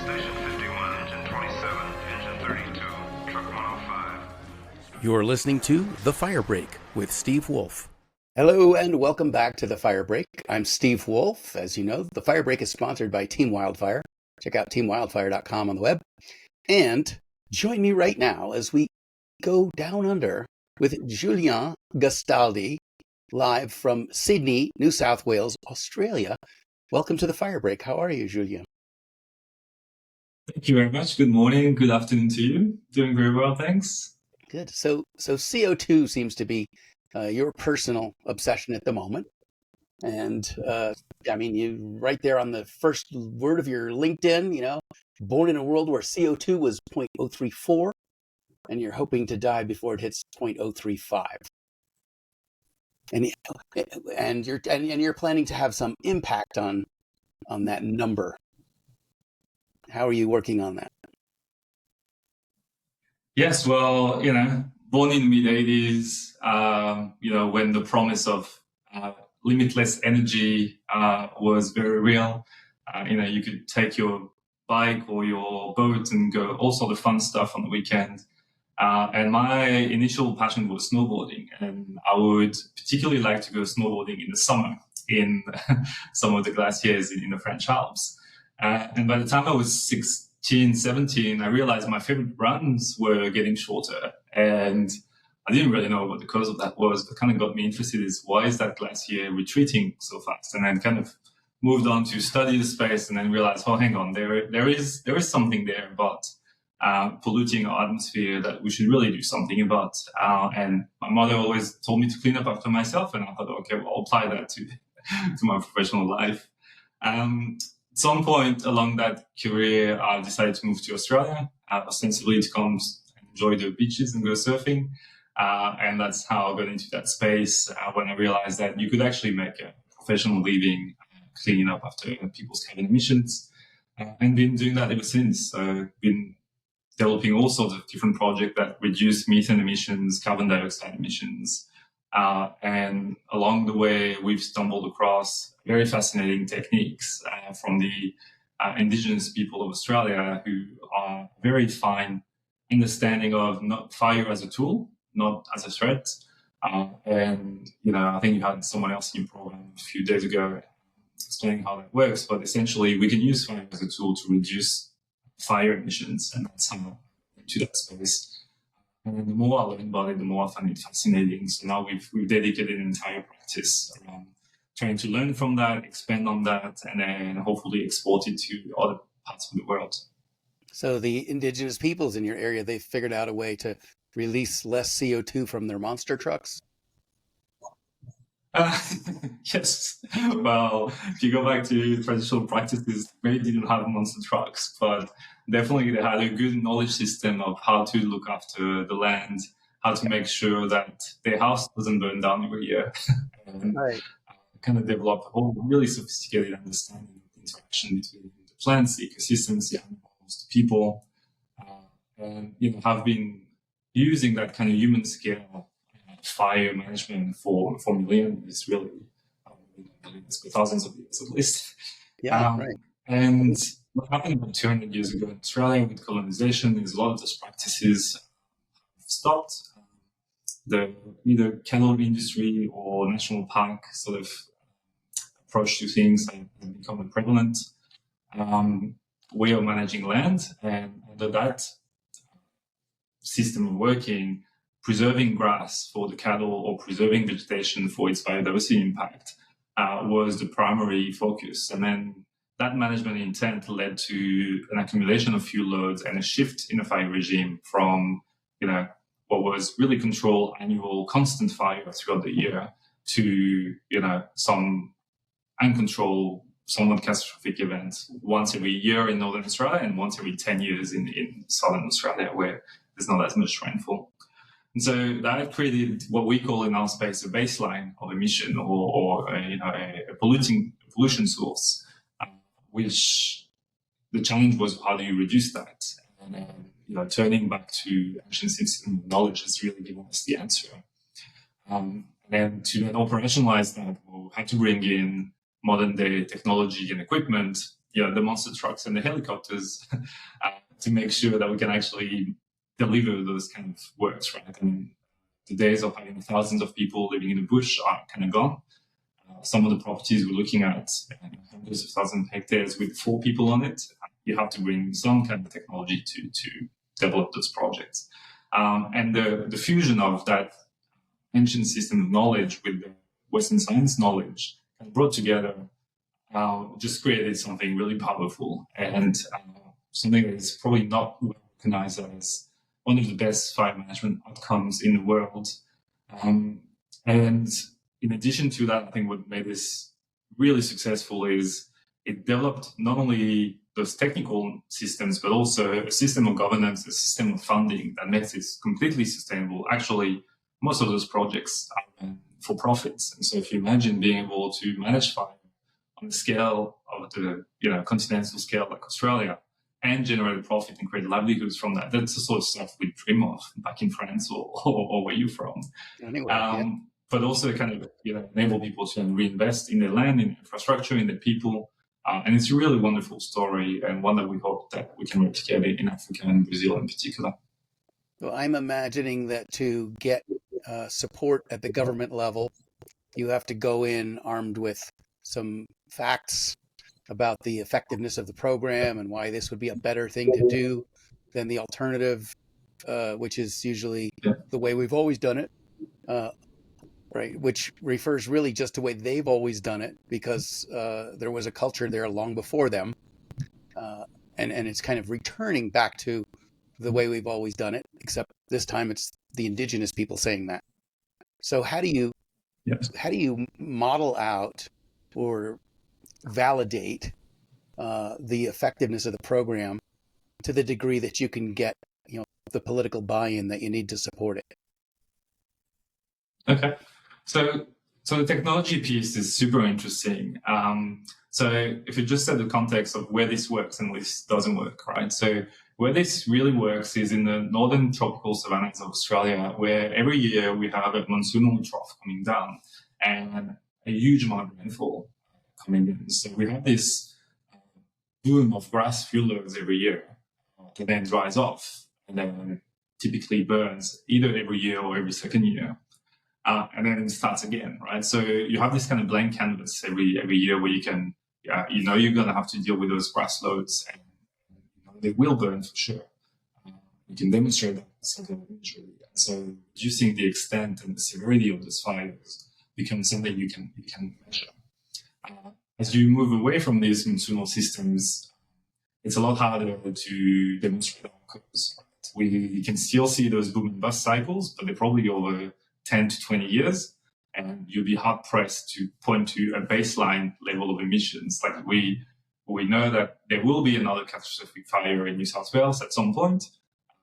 Station 51, engine 27, engine 32, truck 105. You're listening to The Fire Break with Steve Wolf. Hello and welcome back to The Fire Break. I'm Steve Wolf. As you know, The Fire Break is sponsored by Team Wildfire. Check out teamwildfire.com on the web. And join me right now as we go down under with Julien Gastaldi, live from Sydney, New South Wales, Australia. Welcome to The Fire Break. How are you, Julien? Thank you very much. Good morning, good afternoon to you. Doing very well, thanks. Good. So CO2 seems to be your personal obsession at the moment. And I mean, you right there on the first word of your LinkedIn, you know, born in a world where CO2 was 0.034, and you're hoping to die before it hits 0.035. And you're planning to have some impact on that number. How are you working on that? Yes, well, born in the mid-80s, when the promise of limitless energy was very real. You could take your bike or your boat and go all sort of fun stuff on the weekend. And my initial passion was snowboarding, and I would particularly like to go snowboarding in the summer in some of the glaciers in the French Alps. And by the time I was 16, 17, I realized my favorite runs were getting shorter. And I didn't really know what the cause of that was, but kind of got me interested is why is that glacier retreating so fast? And then kind of moved on to study the space and then realized, oh, hang on, there is something there about polluting our atmosphere that we should really do something about. And my mother always told me to clean up after myself. And I thought, okay, well, I'll apply that to my professional life. At some point along that career, I decided to move to Australia, ostensibly to come and enjoy the beaches and go surfing. And that's how I got into that space when I realized that you could actually make a professional living cleaning up after people's carbon emissions. And been doing that ever since. So been developing all sorts of different projects that reduce methane emissions, carbon dioxide emissions. And along the way, we've stumbled across very fascinating techniques from the Indigenous people of Australia who are very fine understanding of not fire as a tool, not as a threat. And I think you had someone else in your program a few days ago explaining how that works. But essentially, we can use fire as a tool to reduce fire emissions, and that's how I went into that space. And the more I learn about it, the more I find it fascinating. So now we've dedicated an entire practice around trying to learn from that, expand on that, and then hopefully export it to other parts of the world. So the indigenous peoples in your area, they've figured out a way to release less CO2 from their monster trucks? Yes. Well, if you go back to traditional practices, they didn't have monster trucks, but definitely they had a good knowledge system of how to look after the land, how to make sure that their house doesn't burn down every year. And Right. kind of developed a whole really sophisticated understanding of the interaction between the plants, the ecosystems, the animals, the people, and have been using that kind of human scale fire management for millions, really, millions, but thousands of years at least. Yeah, right. And what happened about 200 years ago in Australia with colonization is a lot of those practices stopped. The either cattle industry or national park sort of approach to things have become a prevalent way of managing land, and under that system of working, preserving grass for the cattle or preserving vegetation for its biodiversity impact was the primary focus. And then that management intent led to an accumulation of fuel loads and a shift in the fire regime from, what was really controlled annual constant fire throughout the year to, some uncontrolled, somewhat catastrophic events once every year in Northern Australia and once every 10 years in Southern Australia where there's not as much rainfall. And so that created what we call in our space a baseline of emission or a pollution source, which the challenge was how do you reduce that? And turning back to ancient system of knowledge has really given us the answer. And then to then operationalize that, we had to bring in modern day technology and equipment the monster trucks and the helicopters to make sure that we can actually deliver those kind of works, right? I mean, the days of having thousands of people living in the bush are kind of gone. Some of the properties we're looking at, hundreds of thousands of hectares with 4 people on it, you have to bring some kind of technology to develop those projects. And the fusion of that ancient system of knowledge with the Western science knowledge and brought together just created something really powerful and something that is probably not recognized as one of the best fire management outcomes in the world. And in addition to that, I think what made this really successful is it developed not only those technical systems, but also a system of governance, a system of funding that makes it completely sustainable. Actually, most of those projects are for profits. And so if you imagine being able to manage fire on the scale of the continental scale like Australia and generate a profit and create livelihoods from that, that's the sort of stuff we dream of back in France or where you're from. Anyway, but also kind of enable people to reinvest in their land, in infrastructure, in their people. And it's a really wonderful story and one that we hope that we can replicate in Africa and Brazil in particular. So I'm imagining that to get support at the government level, you have to go in armed with some facts about the effectiveness of the program and why this would be a better thing to do than the alternative, which is usually the way we've always done it, right? Which refers really just to the way they've always done it, because there was a culture there long before them. And it's kind of returning back to the way we've always done it, except this time it's the indigenous people saying that. So how do you model out or validate the effectiveness of the program to the degree that you can get the political buy-in that you need to support it? Okay, so the technology piece is super interesting. So if you just set the context of where this works and this doesn't work, right? So where this really works is in the northern tropical savannas of Australia, where every year we have a monsoonal trough coming down and a huge amount of rainfall coming in. So we have this boom of grass furloughs every year that then dries off and then typically burns either every year or every second year. And then it starts again, right? So you have this kind of blank canvas every year where you can, you're going to have to deal with those grass loads, and they will burn for sure. You can demonstrate that imagery. So reducing the extent and the severity of those fires becomes something you can measure. As you move away from these monsoonal systems, it's a lot harder to demonstrate outcomes. Right? We can still see those boom and bust cycles, but they're probably over 10 to 20 years, and you'll be hard pressed to point to a baseline level of emissions. Like we know that there will be another catastrophic fire in New South Wales at some point.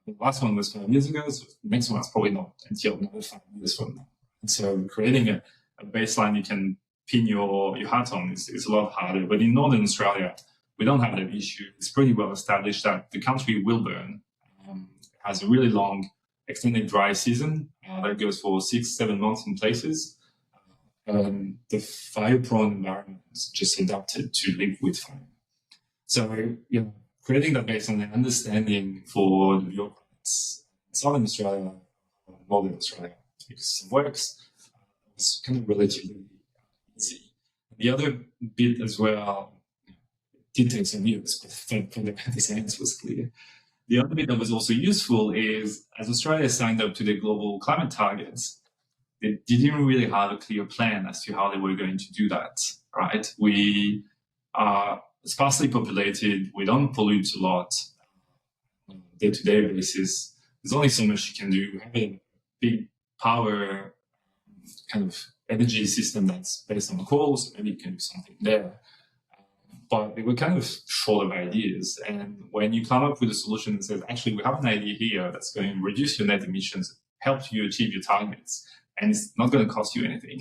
The last one was 5 years ago, so the next one's probably not until another 5 years from now. And so creating a baseline you can pin your hat on is a lot harder. But in Northern Australia, we don't have that issue. It's pretty well established that the country will burn. It has a really long extended dry season that goes for 6-7 months in places. The fire-prone environment is just adapted to live with fire. So, creating that baseline and understanding for the bureaucrats in Southern Australia, Northern Australia, because it works, it's kind of relatively easy. The other bit as well, it did take some years, but the science was clear. The other bit that was also useful is, as Australia signed up to the global climate targets, they didn't really have a clear plan as to how they were going to do that, right? We are sparsely populated. We don't pollute a lot on a day-to-day basis. There's only so much you can do. We have a big power kind of energy system that's based on coal, so maybe you can do something there. But they were kind of short of ideas. And when you come up with a solution that says, actually, we have an idea here that's going to reduce your net emissions, help you achieve your targets, and it's not going to cost you anything,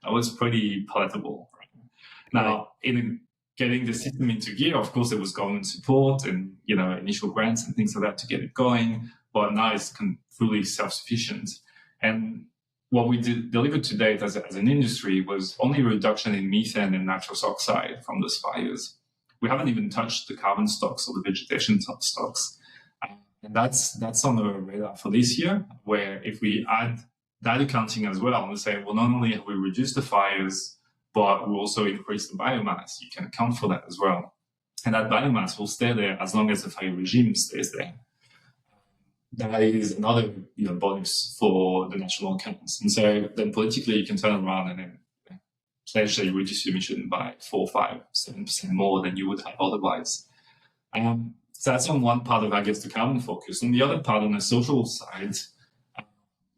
that was pretty palatable. Right? Now, in getting the system into gear, of course, there was government support and initial grants and things like that to get it going. But now it's fully self-sufficient. And what we delivered to date as an industry was only a reduction in methane and nitrous oxide from those fires, we haven't even touched the carbon stocks or the vegetation stocks. And that's on the radar for this year, where if we add that accounting as well, and say, well, not only have we reduced the fires, but we also increase the biomass, you can account for that as well. And that biomass will stay there as long as the fire regime stays there. That is another bonus for the national accounts. And so then politically you can turn around and then pledge that you reduce your emission by 4, 5, 7% more than you would have otherwise. So that's on one part of, I guess, the carbon focus. On the other part, on the social side,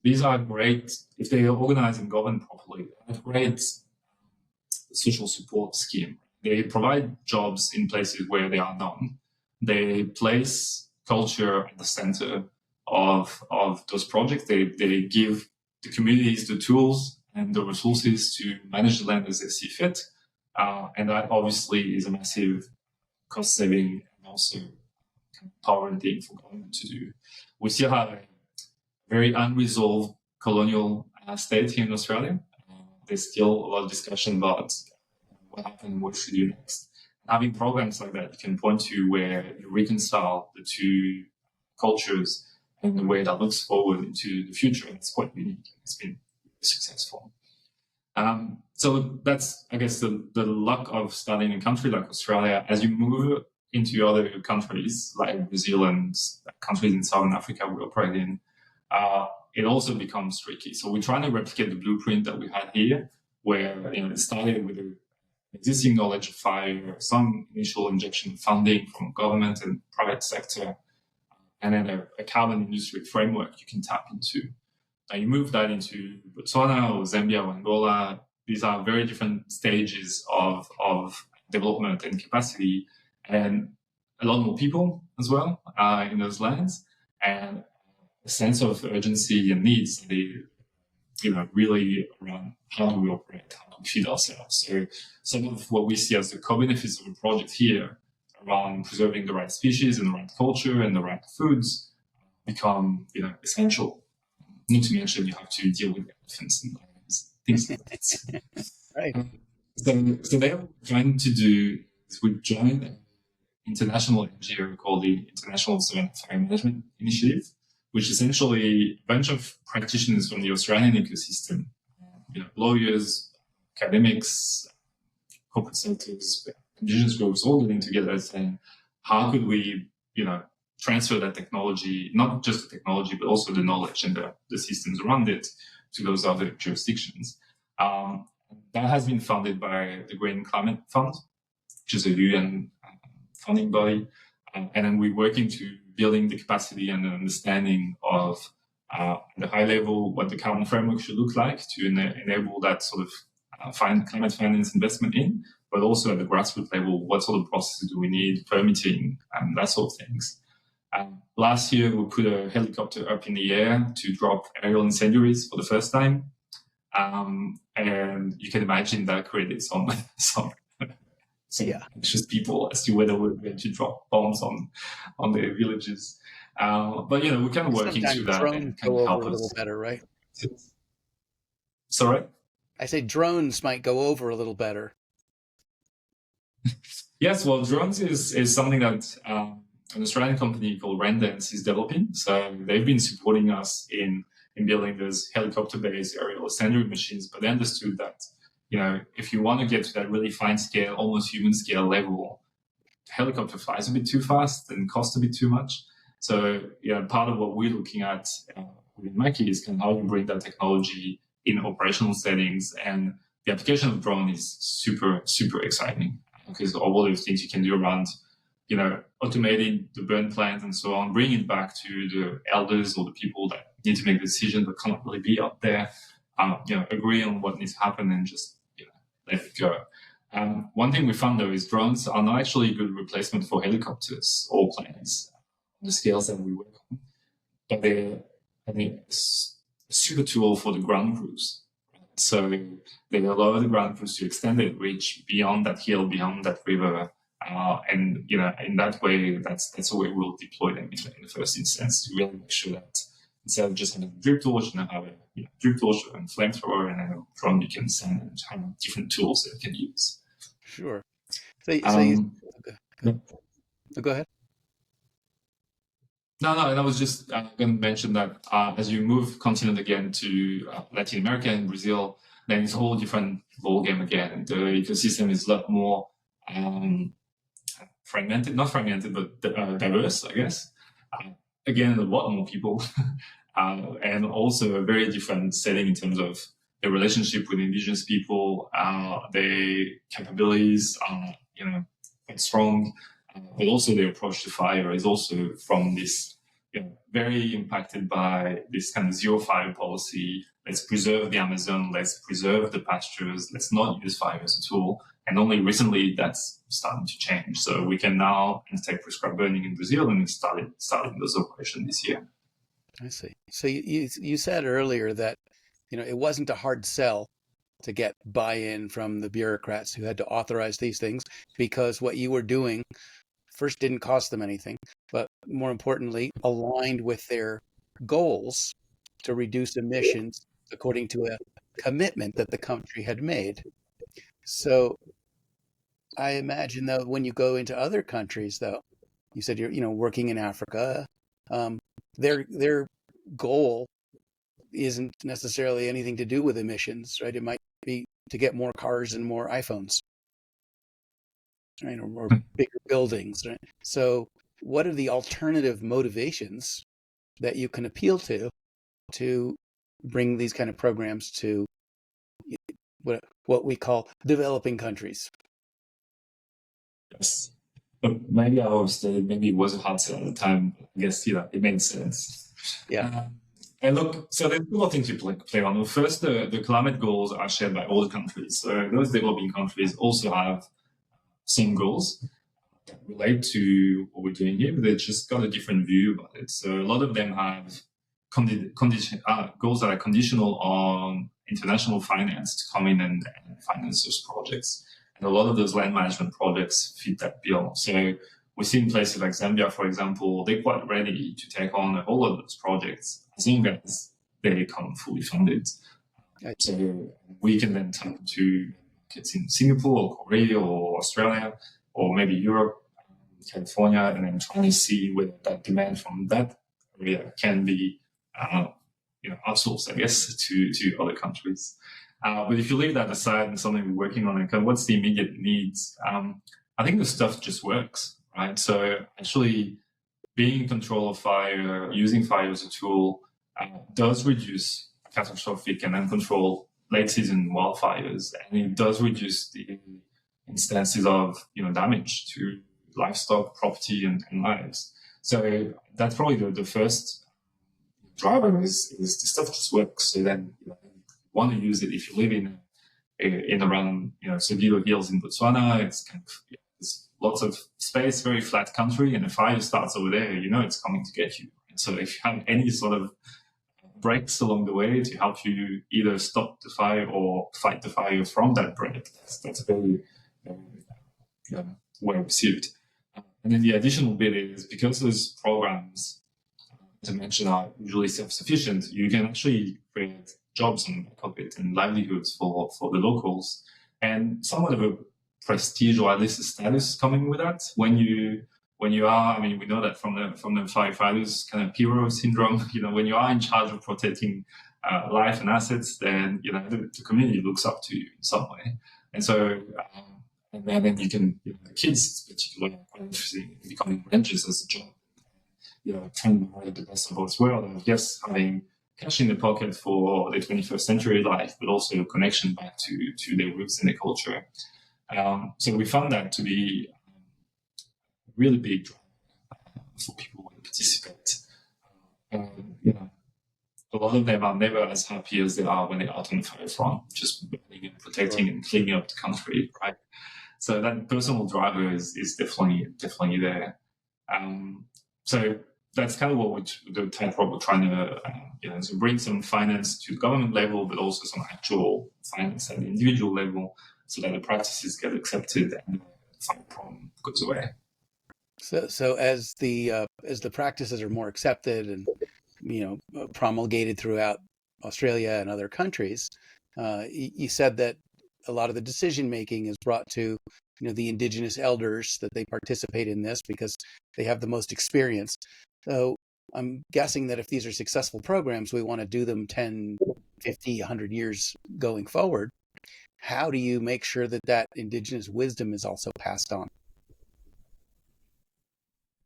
these are great, if they are organized and governed properly, they have great social support scheme. They provide jobs in places where they are none. They place culture at the center of those projects. They give the communities the tools and the resources to manage the land as they see fit. And that obviously is a massive cost saving and also empowering thing for government to do. We still have a very unresolved colonial state here in Australia. There's still a lot of discussion about what happened, what should we do next. Having programs like that you can point to where you reconcile the two cultures and the way that looks forward into the future. It's quite unique. It's been successful. So that's, I guess, the luck of starting in a country like Australia. As you move into other countries like Brazil and countries in Southern Africa we operate in, it also becomes tricky. So we're trying to replicate the blueprint that we had here, where it started with the existing knowledge of fire, some initial injection of funding from government and private sector, and then a carbon industry framework you can tap into. Now you move that into Botswana or Zambia or Angola. These are very different stages of development and capacity, and a lot more people as well in those lands, and a sense of urgency and needs. They, really around how do we operate, how do we feed ourselves. So some of what we see as the co-benefits of a project here around preserving the right species and the right culture and the right foods become, essential. Not to mention you have to deal with elephants and lions, things like that. Right. So they are trying to do is we joined an international NGO called the International Savanna Fire Management Initiative, which essentially a bunch of practitioners from the Australian ecosystem, lawyers, academics, corporate sectors, indigenous groups, all getting together and saying, how could we, transfer that technology, not just the technology, but also the knowledge and the systems around it to those other jurisdictions. That has been funded by the Green Climate Fund, which is a UN funding body. And then we're working to building the capacity and the understanding of at the high level what the carbon framework should look like to enable that sort of climate finance investment in, but also at the grassroots level, what sort of processes do we need, permitting, and that sort of things. Last year, we put a helicopter up in the air to drop aerial incendiaries for the first time. And you can imagine that created some anxious people as to whether we're going to drop bombs on their villages. But we're kind of working through that and kind of help us. A little better, right? Sorry? I say drones might go over a little better. Yes, well, drones is something that an Australian company called Rendance is developing. So they've been supporting us in building those helicopter-based aerial incendiary machines, but they understood that, if you want to get to that really fine scale, almost human scale level, helicopter flies a bit too fast and costs a bit too much. So, part of what we're looking at within Mackie is kind of how you bring that technology in operational settings, and the application of drone is super, super exciting because all those things you can do around, automating the burn plans and so on, bring it back to the elders or the people that need to make the decision but can't really be up there, agree on what needs to happen and just, let it go. One thing we found though is drones are not actually a good replacement for helicopters or planes on the scales that we work on, but they're a super tool for the ground crews. So they allow the ground crews to extend their reach beyond that hill, beyond that river. And, in that way, that's the way we'll deploy them in the first instance, to really make sure that instead of just having a drip torch, and have a drip torch and flamethrower and a drone you can send, and have different tools that you can use. Sure. Go ahead. No, and I was just going to mention that as you move continent again to Latin America and Brazil, then it's a whole different ballgame again. The ecosystem is a lot more fragmented, not fragmented, but diverse, I guess. Again, a lot more people, and also a very different setting in terms of the relationship with indigenous people. Their capabilities are, quite strong. But also their approach to fire is also from this, very impacted by this kind of zero fire policy. Let's preserve the Amazon, let's preserve the pastures, let's not use fire as a tool. And only recently that's starting to change. So we can now undertake prescribed burning in Brazil, and we started those operations this year. I see. So you said earlier that, it wasn't a hard sell to get buy-in from the bureaucrats who had to authorize these things, because what you were doing first didn't cost them anything, but more importantly, aligned with their goals to reduce emissions according to a commitment that the country had made. So I imagine, though, when you go into other countries, though, you said you're working in Africa, their goal isn't necessarily anything to do with emissions, right? It might be to get more cars and more iPhones, right? Or bigger buildings, right? So what are the alternative motivations that you can appeal to bring these kind of programs to what we call developing countries? Yes. But maybe I overstated, maybe it was a hard sell at the time. I guess, it made sense. Yeah. And look, so there's two more things to play on. First, the climate goals are shared by all the countries. So those developing countries also have same goals that relate to what we're doing here, but they just got a different view about it. So a lot of them have goals that are conditional on international finance to come in and finance those projects. And a lot of those land management projects fit that bill. So we see in places like Zambia, for example, they're quite ready to take on a whole lot of those projects as long as they become fully funded. Right. So we can then tap into markets in Singapore or Korea or Australia or maybe Europe, California, and then trying to see whether that demand from that area can be outsourced, I guess, to other countries. But if you leave that aside and something we're working on, and what's the immediate needs? I think the stuff just works, right? So actually being in control of fire, using fire as a tool, does reduce catastrophic and uncontrolled late season wildfires, and it does reduce the instances of damage to livestock, property, and lives. So that's probably the first driver is the stuff just works. So then you want to use it if you live in around Sogilo Hills in Botswana. It's kind of there's lots of space, very flat country, and if fire starts over there, it's coming to get you. And so if you have any sort of breaks along the way to help you either stop the fire or fight the fire from that break, that's very well received. And then the additional bit is because those programs, as I mentioned, are usually self-sufficient, you can actually create jobs on top of it and livelihoods for the locals, and somewhat of a prestige or at least a status coming with that. When you are, we know that from the firefighters kind of hero syndrome. When you are in charge of protecting life and assets, then the community looks up to you in some way, and so. And then you can, the kids particularly are quite interesting in becoming rangers as a job. Trying to make the best of both worlds. I guess having cash in the pocket for the 21st century life, but also a connection back to their roots and their culture. So we found that to be a really big driver for people who participate. A lot of them are never as happy as they are when they're out on the fire front, just burning and protecting and cleaning up the country, right? So that personal driver is definitely there. So that's kind of what the tightrope we're trying to, to bring some finance to the government level, but also some actual finance at the individual level, so that the practices get accepted and the fire problem goes away. So as the practices are more accepted and promulgated throughout Australia and other countries, you said that a lot of the decision making is brought to the indigenous elders that they participate in this because they have the most experience. So I'm guessing that if these are successful programs, we want to do them 10, 50, 100 years going forward. How do you make sure that that indigenous wisdom is also passed on?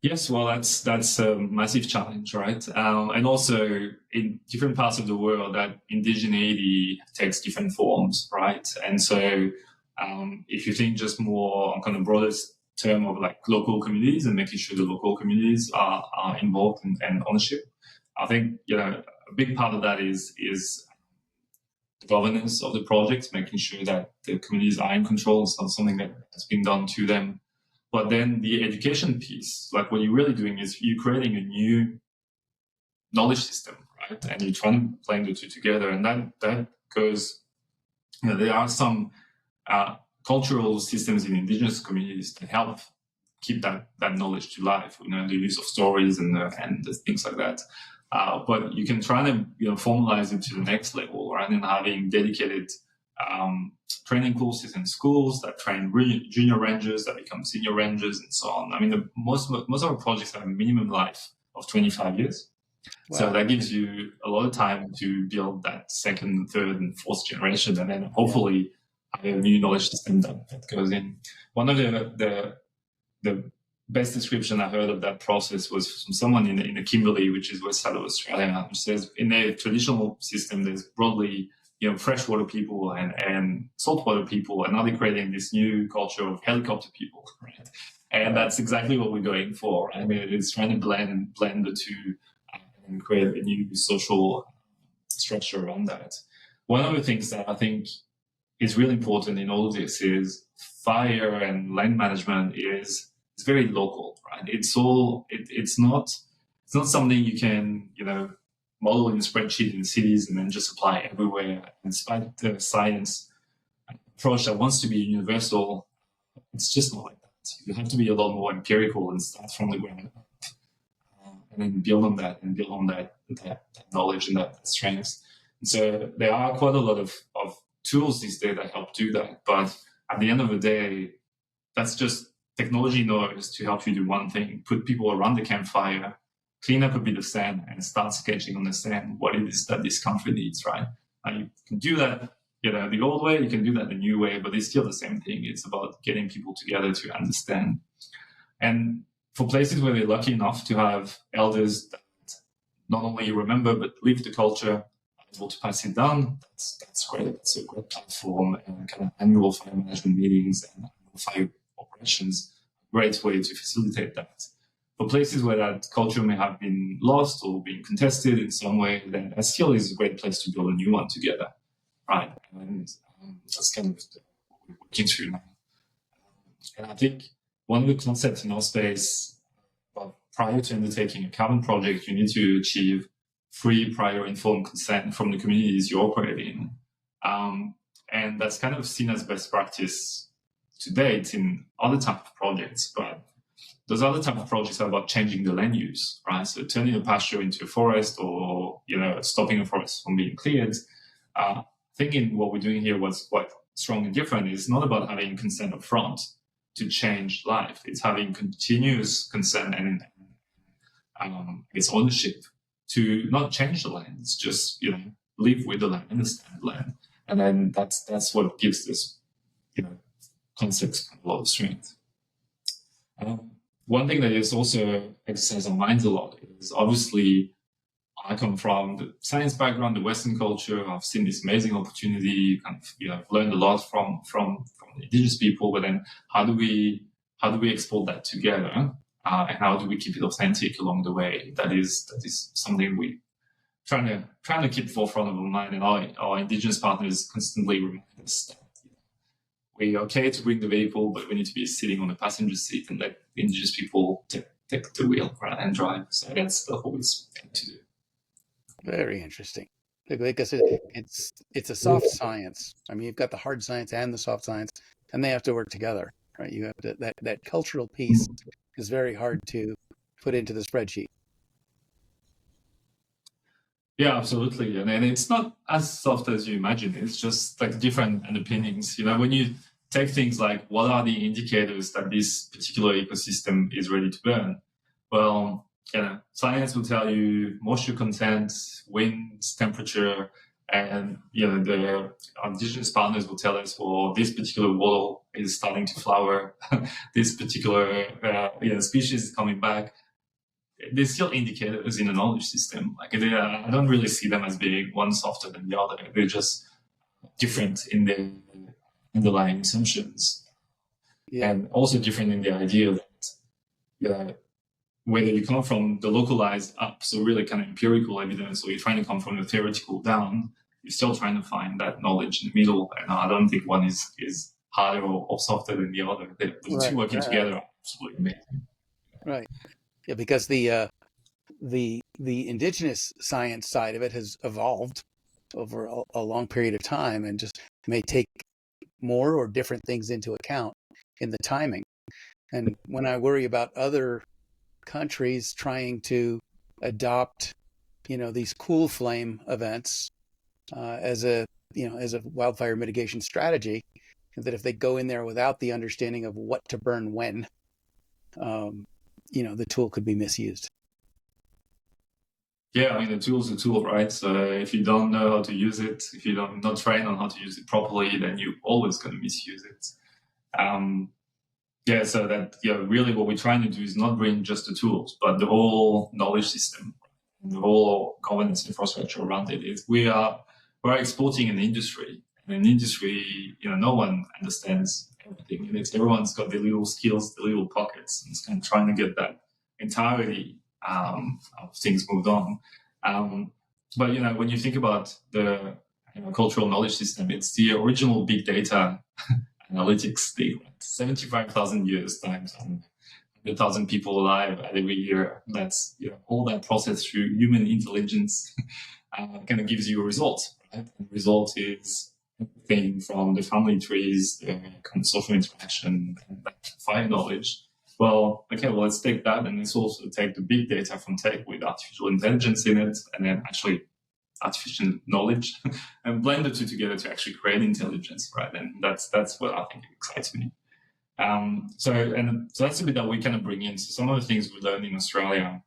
Yes, well, that's a massive challenge, right? And also in different parts of the world, that indigeneity takes different forms, right? And so if you think just more on kind of broadest term of like local communities and making sure the local communities are involved and ownership, I think, a big part of that is the governance of the projects, making sure that the communities are in control. It's not something that has been done to them. But then the education piece, like what you're really doing is you're creating a new knowledge system, right? And you're trying to blend the two together. And that goes, there are some cultural systems in indigenous communities that help keep that knowledge to life, the use of stories and the things like that. But you can try to formalize it to the next level, right? And having dedicated training courses in schools that train junior rangers that become senior rangers and so on. I mean, most of our projects have a minimum life of 25 years. Wow. So that gives you a lot of time to build that second, third, and fourth generation, and then hopefully have a new knowledge system that goes in. One of the best description I heard of that process was from someone in the Kimberley, which is west side of Australia, who says in their traditional system, there's broadly freshwater people and saltwater people, and now they're creating this new culture of helicopter people, right? And that's exactly what we're going for. I mean, it's trying to blend the two and create a new social structure around that. One of the things that I think is really important in all of this is fire and land management is very local, right? It's not something you can, model in a spreadsheet in cities and then just apply everywhere. And despite the science approach that wants to be universal, it's just not like that. You have to be a lot more empirical and start from the ground up, and then build on that knowledge and that strength. And so there are quite a lot of tools these days that help do that. But at the end of the day, that's just technology knows to help you do one thing: put people around the campfire, clean up a bit of sand, and start sketching on the sand what it is that this country needs, right? And you can do that, the old way, you can do that the new way, but it's still the same thing. It's about getting people together to understand. And for places where they're lucky enough to have elders that not only remember, but live the culture, able to pass it down, that's great. It's a great platform, and kind of annual fire management meetings and annual fire operations, great way to facilitate that. For places where that culture may have been lost or been contested in some way, then that still is a great place to build a new one together, right? And that's kind of what we're working through now. And I think one of the concepts in our space, prior to undertaking a carbon project, you need to achieve free, prior, informed consent from the communities you operate in. And that's kind of seen as best practice to date in other type of projects, but those other type of projects are about changing the land use, right? So turning a pasture into a forest, or stopping a forest from being cleared. Thinking what we're doing here was quite strong and different. It's not about having consent up front to change life. It's having continuous consent and its ownership to not change the land. It's just live with the land, understand the land, and then that's what gives this concept a lot of strength. One thing that is also exercised our minds a lot is, obviously, I come from the science background, the Western culture. I've seen this amazing opportunity, I've learned a lot from the indigenous people. But then, how do we export that together, and how do we keep it authentic along the way? That is something we trying to keep forefront of our mind, and our indigenous partners constantly remind us that we're okay to bring the vehicle, but we need to be sitting on the passenger seat and let the indigenous people take the wheel, right, and drive. So that's the whole thing to do. Very interesting. Because it's a soft science. I mean, you've got the hard science and the soft science, and they have to work together, right? You have to, that cultural piece is very hard to put into the spreadsheet. Yeah, absolutely. And it's not as soft as you imagine. It's just like different underpinnings. When you take things like, what are the indicators that this particular ecosystem is ready to burn? Well, science will tell you moisture content, wind, temperature, and the indigenous partners will tell us, well, this particular wattle is starting to flower, this particular species is coming back. They're still indicators in the knowledge system. Like I don't really see them as being one softer than the other. They're just different in their underlying assumptions, and also different in the idea that whether you come from the localized up, so really kind of empirical evidence, or you're trying to come from the theoretical down, you're still trying to find that knowledge in the middle. And I don't think one is harder or softer than the other. The two working together are absolutely amazing. Right. Yeah, because the indigenous science side of it has evolved over a long period of time, and just may take more or different things into account in the timing. And when I worry about other countries trying to adopt, these cool flame events as a wildfire mitigation strategy, that if they go in there without the understanding of what to burn when, the tool could be misused. Yeah, I mean, the tool's a tool, right? So if you don't know how to use it, if you don't not train on how to use it properly, then you're always going to misuse it. So that really what we're trying to do is not bring just the tools, but the whole knowledge system, the whole governance infrastructure around it. We're exporting an industry, and an industry, no one understands everything. Everyone's got their little skills, their little pockets, and it's kind of trying to get that entirety of things moved on. But when you think about the cultural knowledge system, it's the original big data analytics thing. 75,000 years times 100,000 people alive every year. That's all that process through human intelligence kind of gives you a result. Right? And the result is everything from the family trees, the kind of social interaction, and that fire knowledge. Well, let's take that, and let's also take the big data from tech with artificial intelligence in it, and then actually artificial knowledge, and blend the two together to actually create intelligence, right? And that's what I think excites me. So that's a bit that we kind of bring in. So some of the things we learned in Australia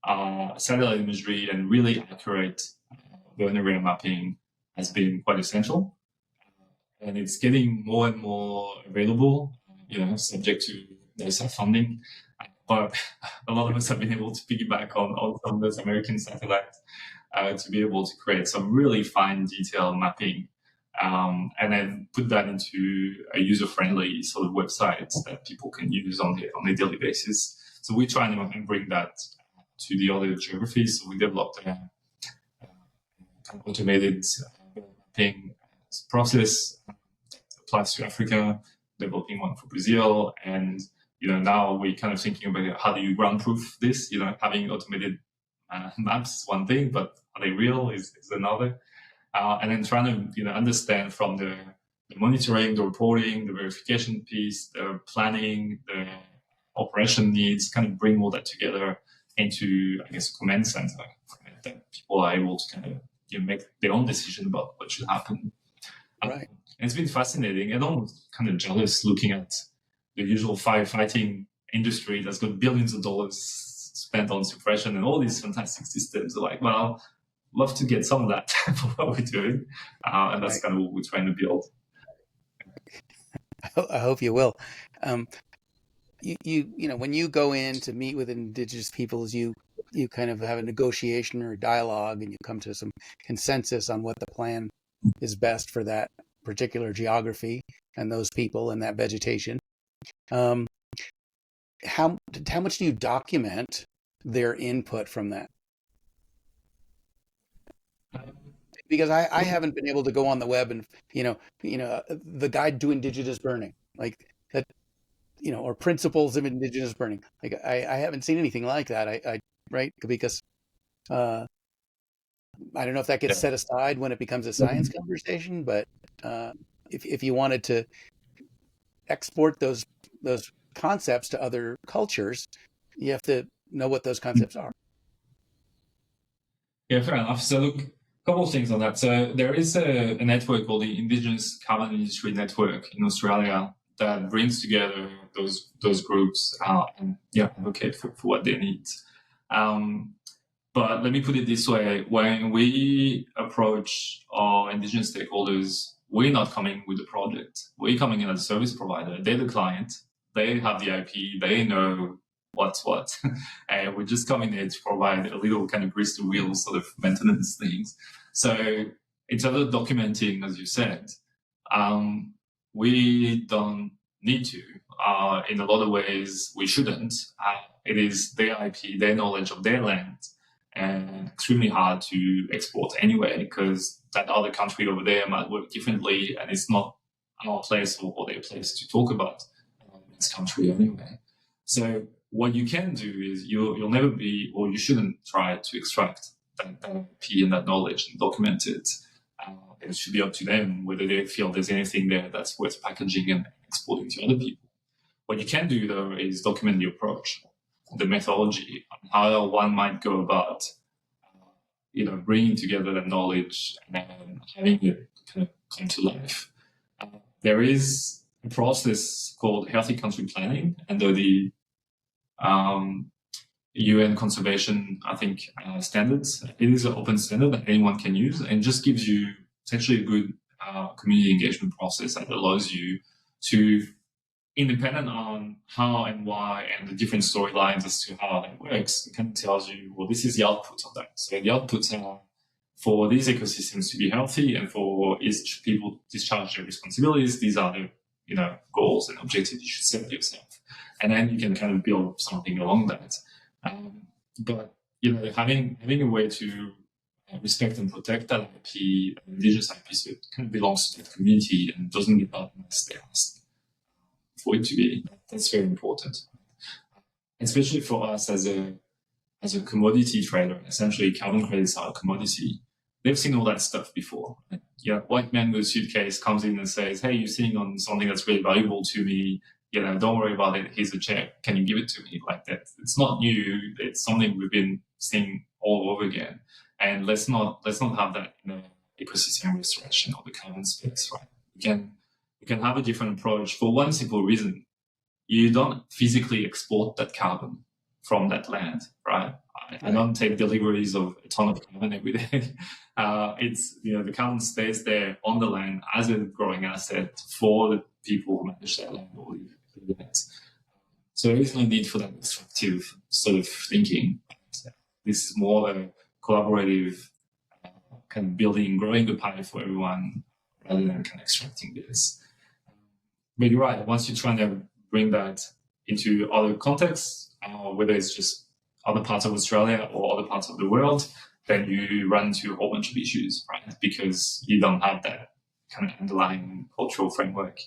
are satellite imagery, and really accurate burn area mapping has been quite essential, and it's getting more and more available. Subject to NASA funding, but a lot of us have been able to piggyback on some of those American satellites to be able to create some really fine detailed mapping, and then put that into a user-friendly sort of website that people can use on a daily basis. So we're trying to bring that to the other geographies. So we developed a automated mapping process that applies to Africa, developing one for Brazil, and now we're kind of thinking about how do you ground-proof this. Having automated maps is one thing, but are they real is another. And then trying to understand from the monitoring, the reporting, the verification piece, the planning, the operation needs, kind of bring all that together into, I guess, a command center that people are able to kind of make their own decision about what should happen. Right. And it's been fascinating and almost kind of jealous looking at the usual firefighting industry that's got billions of dollars spent on suppression and all these fantastic systems. Are like, well, love to get some of that for what we're doing. And that's kind of what we're trying to build. I hope you will. When you go in to meet with Indigenous peoples, you kind of have a negotiation or a dialogue, and you come to some consensus on what the plan is best for that particular geography and those people and that vegetation. How much do you document their input from that? Because I haven't been able to go on the web and the guide to Indigenous burning, like that, or principles of Indigenous burning. Like I haven't seen anything like that. I right, because I don't know if that gets set aside when it becomes a science conversation, but if you wanted to export those concepts to other cultures, you have to know what those concepts are. Yeah, fair enough. So look, Couple of things on that. So there is a network called the Indigenous Carbon Industry Network in Australia that brings together those groups and advocate for what they need. But let me put it this way: when we approach our Indigenous stakeholders, we're not coming with the project. We're coming in as a service provider. They're the client. They have the IP. They know what's what. And we're just coming there to provide a little kind of grease the wheel sort of maintenance things. So in terms of documenting, as you said, we don't need to. In a lot of ways, we shouldn't. It is their IP, their knowledge of their land, and extremely hard to export anyway, because that other country over there might work differently, and it's not our place or their place to talk about this country anyway. So what you can do is you'll never be, or you shouldn't try to extract that IP and that knowledge and document it. It should be up to them whether they feel there's anything there that's worth packaging and exporting to other people. What you can do, though, is document the approach, the methodology, how one might go about, bringing together that knowledge and having it kind of come to life. There is a process called healthy country planning under the UN conservation, standards. It is an open standard that anyone can use, and just gives you essentially a good community engagement process that allows you to, independent on how and why and the different storylines as to how that works, it kind of tells you, well, this is the output of that. So the outputs are for these ecosystems to be healthy and for each people discharge their responsibilities. These are the goals and objectives you should set yourself, and then you can kind of build something along that. But having a way to respect and protect that IP, indigenous IP, so it kind of belongs to the community and doesn't get out unless they ask for it to be. That's very important, especially for us as a commodity trader. Essentially, carbon credits are a commodity. They've seen all that stuff before. White man with a suitcase comes in and says, "Hey, you're sitting on something that's really valuable to me. Don't worry about it. Here's a check. Can you give it to me?" Like that. It's not new. It's something we've been seeing all over again. And let's not have that in the ecosystem restoration or the carbon space, right? We can have a different approach for one simple reason: you don't physically export that carbon from that land, right? I don't take deliveries of a ton of carbon every day. It's the carbon stays there on the land as a growing asset for the people who manage that land or live in it. So there is no need for that extractive sort of thinking. This is more a collaborative kind of building, growing the pie for everyone rather than kind of extracting this. But you're right, once you're trying to bring that into other contexts, whether it's just other parts of Australia or other parts of the world, then you run into a whole bunch of issues, right? Because you don't have that kind of underlying cultural framework.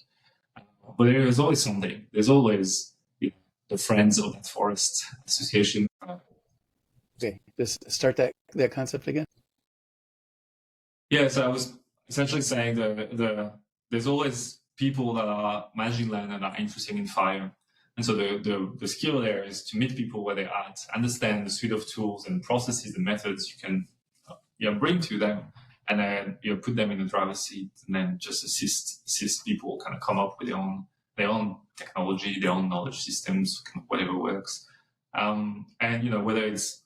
But there is always something. There's always the Friends of that Forest Association. Okay, just start that concept again. Yeah, so I was essentially saying there's always people that are managing land and are interested in fire. And so the skill there is to meet people where they're at, understand the suite of tools and processes and methods you can bring to them, and then put them in the driver's seat, and then just assist people kind of come up with their own technology, their own knowledge systems, kind of whatever works. And whether it's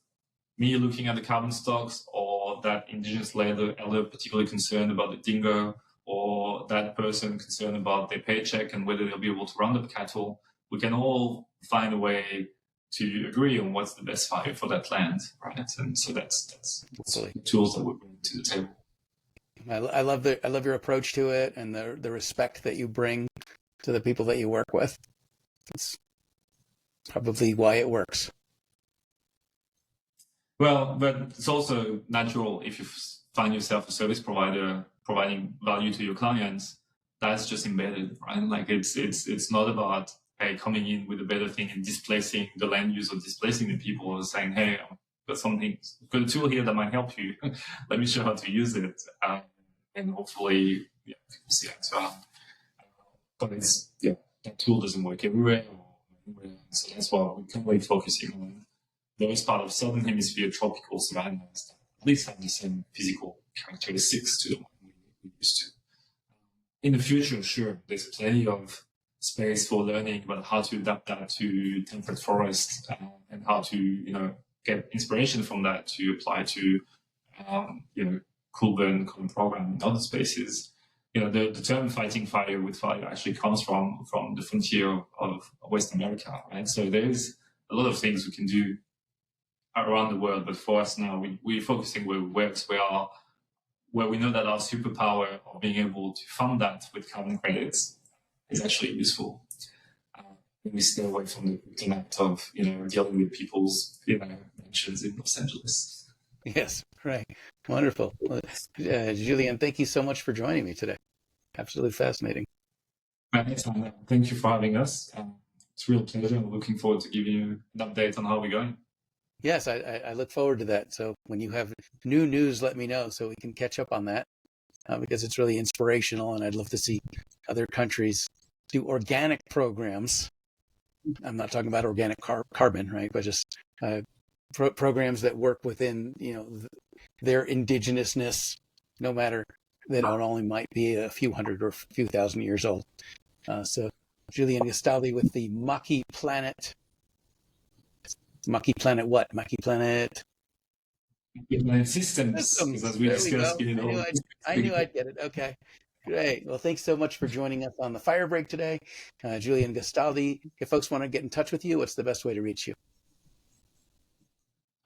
me looking at the carbon stocks, or that Indigenous elder particularly concerned about the dingo, or that person concerned about their paycheck and whether they'll be able to round up cattle, we can all find a way to agree on what's the best fire for that land, right? And so that's the tools that we bring to the table. I love your approach to it, and the respect that you bring to the people that you work with. That's probably why it works. Well, but it's also natural if you find yourself a service provider providing value to your clients. That's just embedded, right? Like it's not about coming in with a better thing and displacing the land use or displacing the people, or saying, "Hey, I've got a tool here that might help you. Let me show how to use it," and hopefully, people see that. But that tool doesn't work everywhere. So that's why we're currently focusing on those part of Southern Hemisphere tropical savannas at least have the same physical characteristics to the one we used to. In the future, sure, there's plenty of space for learning about how to adapt that to temperate forests and how to, get inspiration from that to apply to, cool burn common program in other spaces. The term fighting fire with fire actually comes from the frontier of West America, right? So there's a lot of things we can do around the world, but for us now, we're focusing where it works, where we know that our superpower of being able to fund that with carbon credits is actually useful. And we stay away from the connect of, dealing with people's, mansions in Los Angeles. Yes, right. Wonderful. Well, Julien, thank you so much for joining me today. Absolutely fascinating. Anytime. Thank you for having us. It's a real pleasure. I'm looking forward to giving you an update on how we're going. Yes, I look forward to that. So when you have new news, let me know so we can catch up on that because it's really inspirational, and I'd love to see other countries do organic programs. I'm not talking about organic carbon, right? But just programs that work within, their indigenousness, no matter that it only might be a few hundred or a few thousand years old. So Julien Gastaldi with the Maki Planet. Maki Planet what? Maki Planet Systems, as we discussed. I knew I'd get it. Okay. Great. Well, thanks so much for joining us on the Fire Break today. Julien Gastaldi, if folks want to get in touch with you, what's the best way to reach you?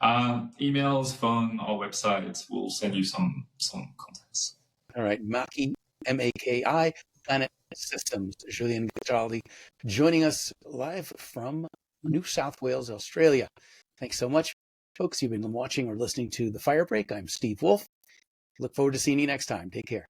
Emails, phone, our website. We'll send you some contacts. All right. Maki, M-A-K-I, Planet Systems. Julien Gastaldi joining us live from New South Wales, Australia. Thanks so much, folks. You've been watching or listening to The Fire Break. I'm Steve Wolf. Look forward to seeing you next time. Take care.